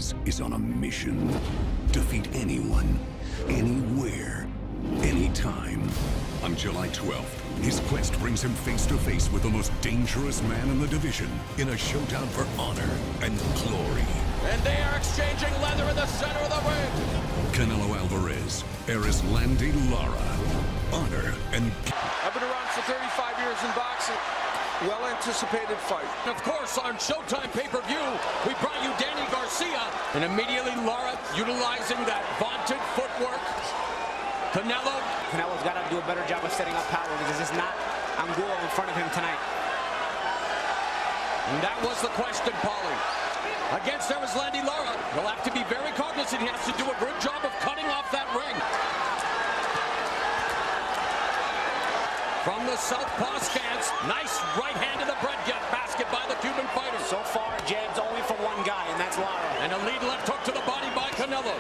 Alvarez is on a mission. Defeat anyone, anywhere, anytime. On July 12th, his quest brings him face to face with the most dangerous man in the division in a showdown for honor and glory. And they are exchanging leather in the center of the ring. Canelo Alvarez, Erislandy Lara. Honor and... I've been around for 35 years in boxing. Well-anticipated fight. And of course, on Showtime pay-per-view, we brought you Danny Garcia. And immediately Lara utilizing that vaunted footwork. Canelo's got to do a better job of setting up power because it's not Angulo in front of him tonight. And that was the question, Paulie. Against Erislandy Lara, he'll have to be very cognizant. He has to do a good job of cutting off that ring. From the southpaw stance, nice right hand to the breadbasket by the Cuban fighter. So far, jabs only from one guy, and that's Lara. And a lead left hook to the body by Canelo.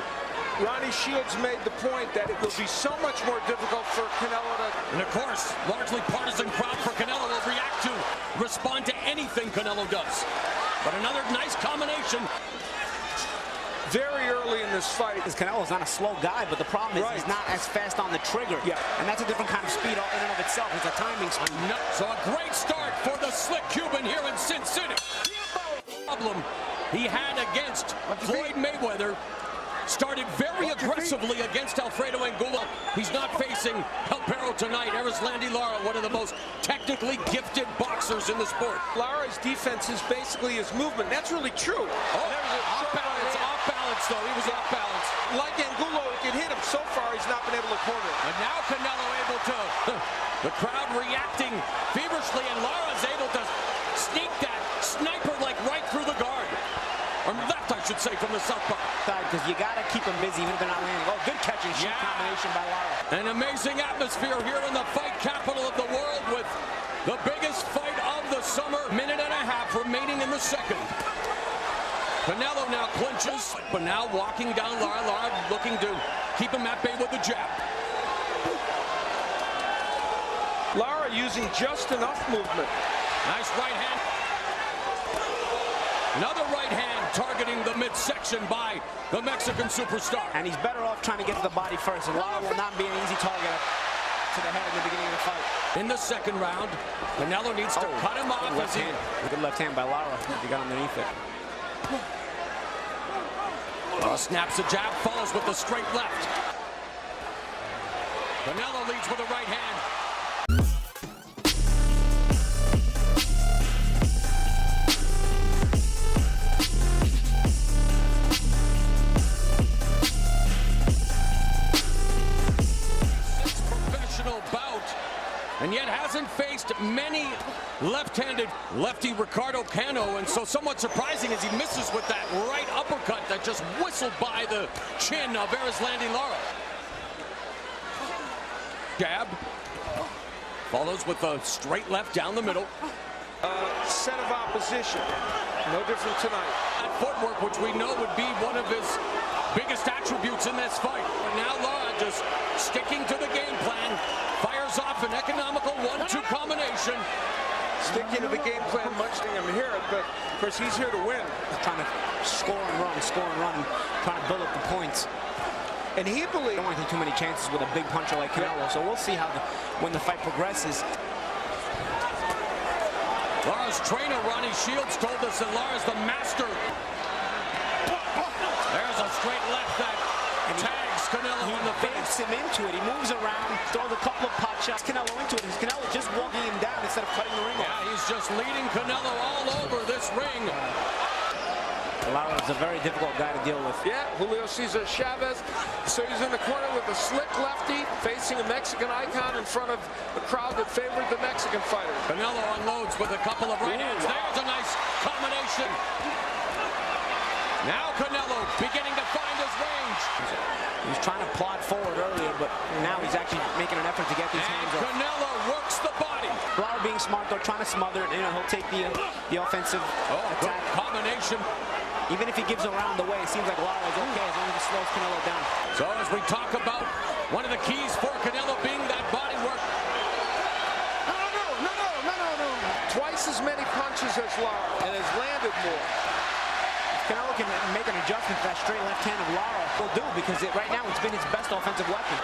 Ronnie Shields made the point that it will be so much more difficult for Canelo to... And of course, largely partisan crowd for Canelo will react to, respond to anything Canelo does. But another nice combination. Very early in this fight. Canelo's not a slow guy, but the problem is he's not as fast on the trigger. Yeah. And that's a different kind of speed in and of itself. It's a timing speed. So a great start for the slick Cuban here in Sin City. Problem he had against Floyd Mayweather. Started very aggressively against Alfredo Angulo. He's not facing El Perro tonight. Erislandy Lara, one of the most technically gifted boxers in the sport. Lara's defense is basically his movement. That's really true. Off balance though. He was off balance. Like Angulo, he can hit him. So far, he's not been able to corner him. And now Canelo able to, the crowd reacting feverishly, and Lara's able to sneak that sniper like right through the guard. Or left, I should say, from the southpaw. Because you got to keep them busy even if they're not landing. Oh, good catch and shoot combination by Lara. An amazing atmosphere here in the fight capital of the world with the biggest fight of the summer. Minute and a half remaining in the second. Canelo now clinches, but now walking down Lara. Lara looking to keep him at bay with the jab. Lara using just enough movement. Nice right hand. Another right hand targeting the midsection by the Mexican superstar. And he's better off trying to get to the body first. And Lara will not be an easy target to the head at the beginning of the fight. In the second round, Canelo needs to cut him off as he... Good left hand by Lara. He got underneath it. Snaps a jab, follows with the straight left. Canelo leads with a right hand. And yet hasn't faced many left-handed lefty Ricardo Cano, and so somewhat surprising as he misses with that right uppercut that just whistled by the chin of Erislandy Lara. Jab follows with a straight left down the middle. Set of opposition, no different tonight. That footwork, which we know would be one of his biggest attributes in this fight. And now Lara just sticking to the game plan. Fires off an economical 1-2 combination. Sticking to the game plan, much him here, but of course he's here to win. Trying to score and run, trying to build up the points. And he believes... Don't want to take too many chances with a big puncher like Canelo, so we'll see how when the fight progresses. Lara's trainer, Ronnie Shields, told us that Lara's the master. There's a straight left that tags Canelo in the face. Him into it. He moves around, throws a couple of pot shots. Canelo into it. Canelo just walking him down instead of cutting the ring off. Yeah, he's just leading Canelo all over this ring. Lara's a very difficult guy to deal with. Yeah, Julio Cesar Chavez. So he's in the corner with a slick lefty, facing a Mexican icon in front of a crowd that favored the Mexican fighter. Canelo unloads with a couple of right hands. There's a nice combination. Now Canelo beginning to find his range. He was trying to plod forward earlier, but now he's actually making an effort to get these hands off. Canelo works the body. Lara being smart, though, trying to smother it. You know, he'll take the offensive attack. Combination. Even if he gives around the way, it seems like Lara is okay as long as he slows Canelo down. So as we talk about one of the keys for Canelo being that body work. No. Twice as many punches as Lara and has landed more. Canelo can make an adjustment to that straight left hand of Lara, will do, because right now it's been his best offensive weapon.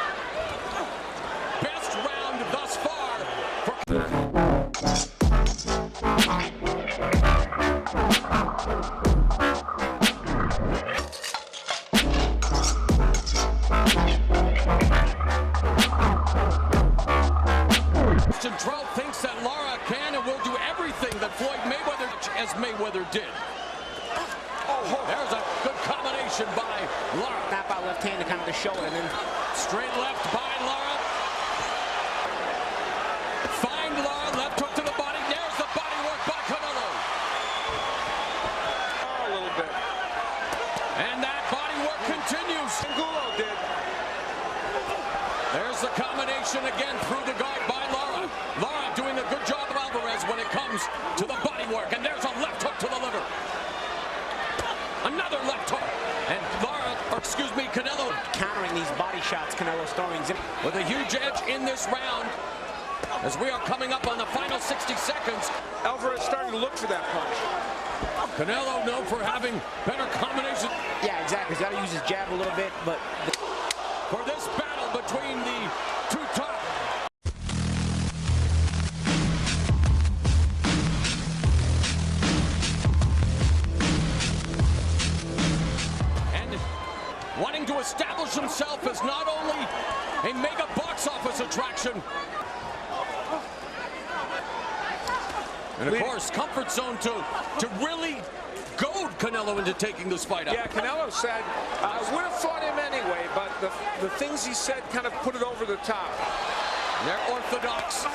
Best round thus far for... Trump thinks that Lara can and will do everything that Floyd Mayweather, as Mayweather did. Oh, there's a good combination by Lara. Snap out left hand to kind of show it, and then straight left by Lara. Find Lara, left hook to the body. There's the body work by Canelo. Oh, a little bit. And that body work continues. Angulo did. There's the combination again through the guard by Lara. Lara doing a good job of Alvarez when it comes to the body work. And there's a left hook to the liver. Another left hook. And Lara, or excuse me, Canelo. Countering these body shots Canelo's throwing. With a huge edge in this round. As we are coming up on the final 60 seconds. Alvarez starting to look for that punch. Canelo known for having better combinations. Yeah, exactly. He's got to use his jab a little bit, but... For this battle between the two top. And wanting to establish himself as not only a mega box office attraction, and of course, comfort zone to really goad Canelo into taking this fight out. Yeah, Canelo said, I would have fought him anyway, but the things he said kind of put it over the top. They're orthodox,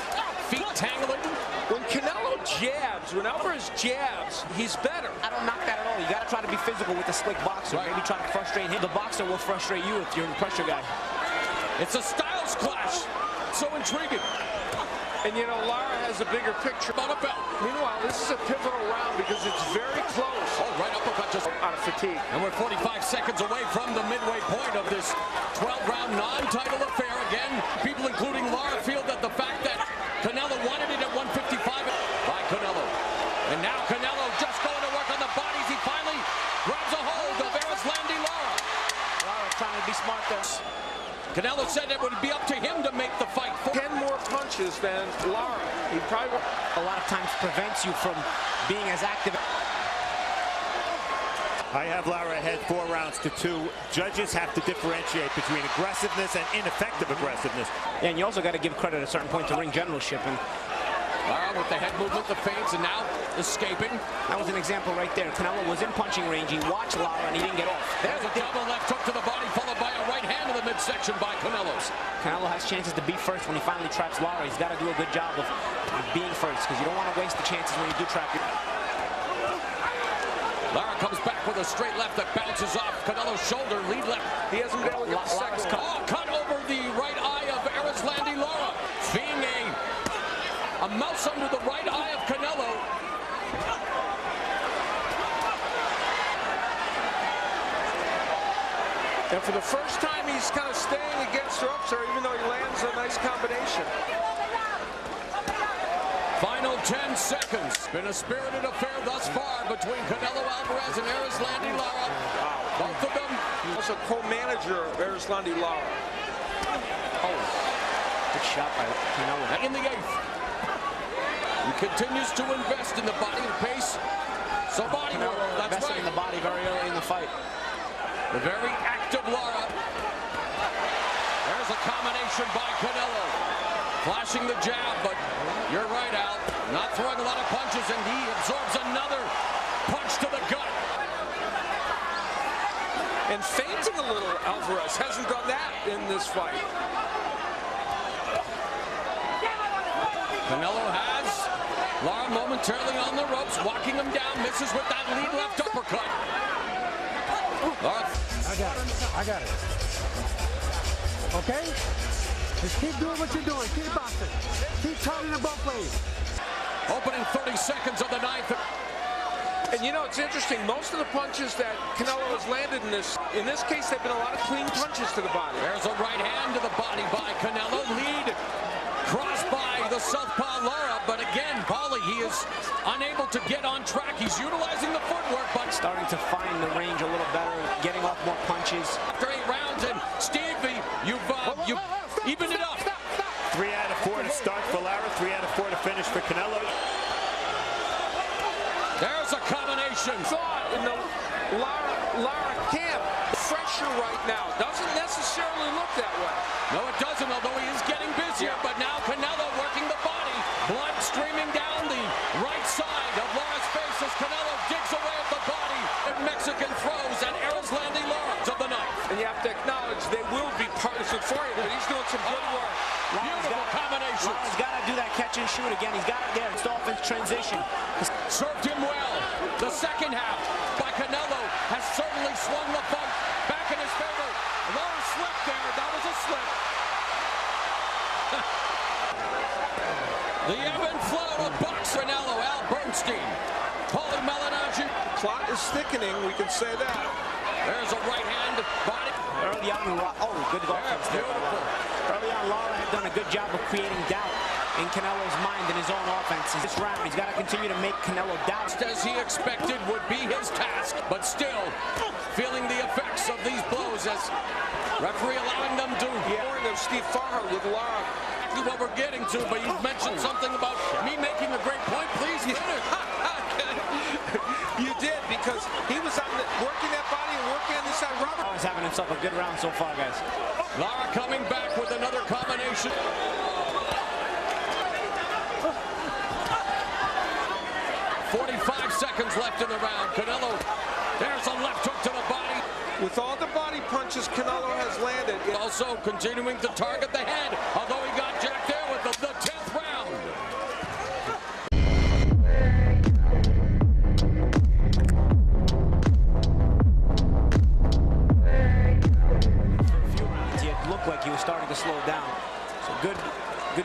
feet tangling. When Canelo jabs, when Alvarez jabs, he's better. I don't knock that at all. You got to try to be physical with the slick boxer. Right. Maybe try to frustrate him. The boxer will frustrate you if you're the pressure guy. It's a styles clash. So intriguing. And you know, Lara has a bigger picture. On a belt. Meanwhile, this is a pivotal round because it's very close. Oh, right uppercut just out of fatigue. And we're 45 seconds away from the midway point of this 12-round non-title affair. Again, people including Lara feel that the fact that Canelo wanted it at 155 by Canelo. And now Canelo just going to work on the bodies. He finally grabs a hold of Erislandy Lara. Lara trying to be smart there. Canelo said it would be up to him to make the fight. 10 more punches than Lara. He probably a lot of times prevents you from being as active. I have Lara ahead 4 rounds to 2. Judges have to differentiate between aggressiveness and ineffective aggressiveness. Yeah, and you also got to give credit at a certain point to ring generalship. And Lara with the head movement, the feints, and now escaping. That was an example right there. Canelo was in punching range. He watched Lara and he didn't get off. There's a double left hook to the body, followed by a right hand in the midsection by Canelo's. Canelo has chances to be first when he finally traps Lara. He's got to do a good job of being first because you don't want to waste the chances when you do trap you. Lara comes back with a straight left that bounces off Canelo's shoulder, lead left. he hasn't been able to get the second cut. Oh, cut over the right eye of Erislandy Lara. Being a mouse under the right eye of Canelo. And for the first time, he's kind of staying against the ropes there, even though he lands a nice combination. Final 10 seconds. Been a spirited affair thus far between Canelo Alvarez and Erislandy Lara. Both of them. He was a co-manager of Erislandy Lara. Oh, good shot by Canelo. In the 8th. He continues to invest in the body and pace. So body work, that's invested right. in the body very early in the fight. The very active Lara. There's a combination by Canelo. Flashing the jab, but you're right, Al. Not throwing a lot of punches, and he absorbs another punch to the gut. And feinting a little, Alvarez hasn't done that in this fight. Canelo has Lara momentarily on the ropes, walking him down, misses with that lead left uppercut. Lara. I got it. Okay? Just keep doing what you're doing. Keep boxing. Keep turning it both ways. Opening 30 seconds of the 9th. And you know, it's interesting. Most of the punches that Canelo has landed in this case, they've been a lot of clean punches to the body. There's a right hand to the body by Canelo. Lead Crossed by the southpaw Lara, but again, Paulie, he is unable to get on track. He's utilizing the footwork, but starting to find the range a little better, getting off more punches. After 8 rounds, and Stevie, you've evened it up. 3 out of 4 to start for Lara, 3 out of 4 to finish for Canelo. There's a combination. Thought in the Lara camp. Pressure right now. Doesn't necessarily look that way. No, it doesn't, although he is getting busier. But now Canelo working the body. Blood streaming down the right side of Lara's face as Canelo digs away at the body. And Mexican throws and Erislandy Lara to the knife. And you have to acknowledge they will be partisan for you, but he's doing some good work. Beautiful combination. Lara's got to do that catch and shoot again. He's got it there. It's offense transition. Served him well. The second half by Canelo has certainly swung the fight back in his favor. Lara slipped there. That was a slip. The ebb and flow of box Canelo, Al Bernstein, Paulie Malignaggi. Plot is thickening, we can say that. There's a right hand body. Early on, good offense there. Early on, Lara had done a good job of creating doubt in Canelo's mind in his own offense. This round, he's got to continue to make Canelo doubt. As he expected would be his task, but still feeling the effects of these blows as referee allowing them to. Warning of Steve Farha with Lara. Exactly what we're getting to, but you mentioned something about me making a great point. Please finish. You did, because he was on working that body and working on this side. Robert Lara's having himself a good round so far, guys. Lara coming back with another combination. 45 seconds left in the round. Canelo, there's a left hook to the body. With all the body punches Canelo has landed. Also continuing to target the head, although he got jacked there with the 10th round. For a few rounds, it looked like he was starting to slow down. So good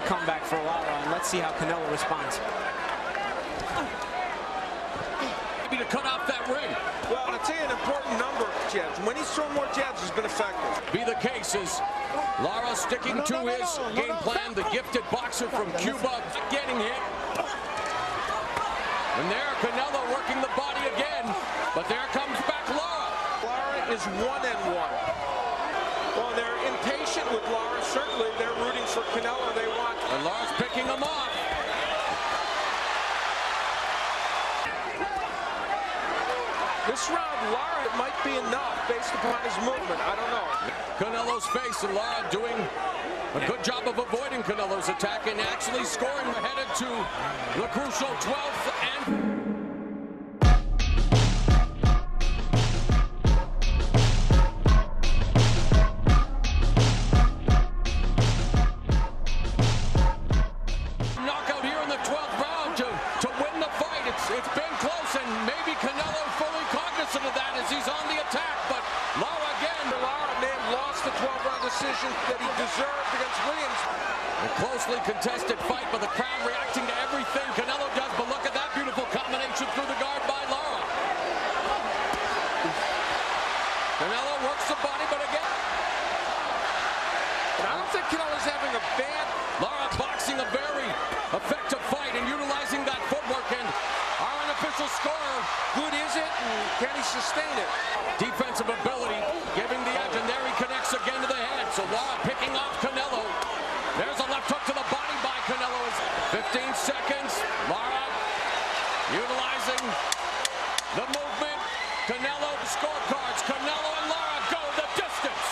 comeback for Lara, and let's see how Canelo responds. To cut off that ring. Well, I'll tell you an important number of jabs. When he's thrown more jabs, he's been effective. Be the case is Lara sticking to his game plan. The gifted boxer from Cuba getting hit. And there, Canelo working the body again. But there comes back Lara. Lara is 1-1. Well, they're impatient with Lara. Certainly, they're rooting for Canelo. They want. And Lara's picking him off. This round, Lara, it might be enough based upon his movement. I don't know. Canelo's face, and Lara doing a good job of avoiding Canelo's attack and actually scoring, headed to the crucial 12th and... knockout here in the 12th round to win the fight. It's been close, and maybe Canelo fully cognizant of that as he's on the attack, but Lara again. Lara may have lost the 12-round decision that he deserved against Williams. A closely contested fight, but the crowd reacting to everything Canelo does, but look at that beautiful combination through the guard by Lara. Canelo works the body, but again. And I don't think Canelo's having a bad... Lara boxing a very effective fight and utilizing that footwork, and our unofficial scorer. Good is it, and can he sustain it? Defensive ability, giving the edge, and there he connects again to the head. So Lara picking off Canelo. There's a left hook to the body by Canelo. 15 seconds. Lara utilizing the movement. Canelo, the scorecards. Canelo and Lara go the distance.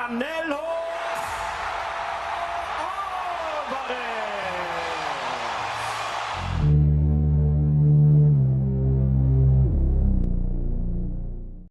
Canelo Alvarez.